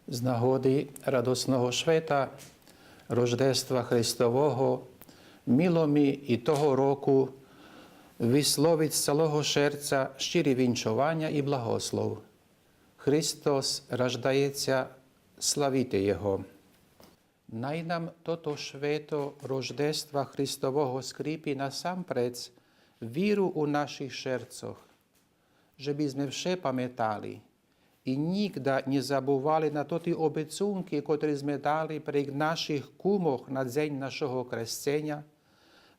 З нагоди радосного свята Рождества Христового мило ми і того року висловить з цілого серця щирі вінчування і благослов. Христос рождається, славіте Його. Най нам тото свято Рождества Христового скріпі насамперед віру у наших серцях, щоб ми все пам'ятали і ніколи не забували на ті обіцянки, котрі ми дали при наших кумах на день нашого хрещення,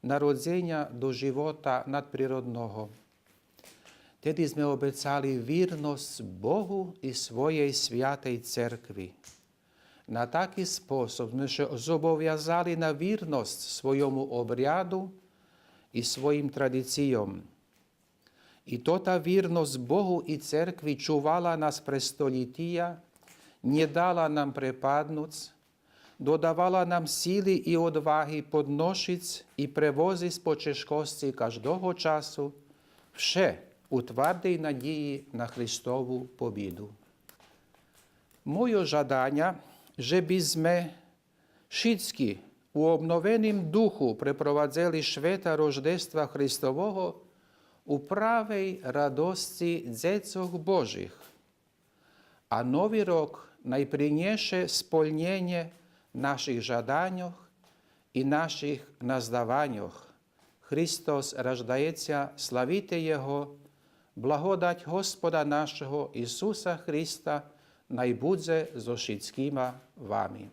народження до живота надприродного. Тоді ми обіцяли вірність Богу і своїй святій церкві. На такий спосіб ми зобов'язали на вірність своєму обряду і своїм традиціям. І та вірність Богу і церкві чувала нас престоліття, не дала нам припаднути, додавала нам сили і odwagi podnosić і привозить по тяжкості кожного часу, все у твердій надії на Христову побіду. Моє жадання, щоб ми всі у обновенім духу припровадили свята Рождества Христового у правій радості діток Божих, а новий рок найпринесе сповнення наших жаданнях і наших наздаваннях. Христос рождається, славіте Його, благодать Господа нашого Ісуса Христа най буде зо всіма вами.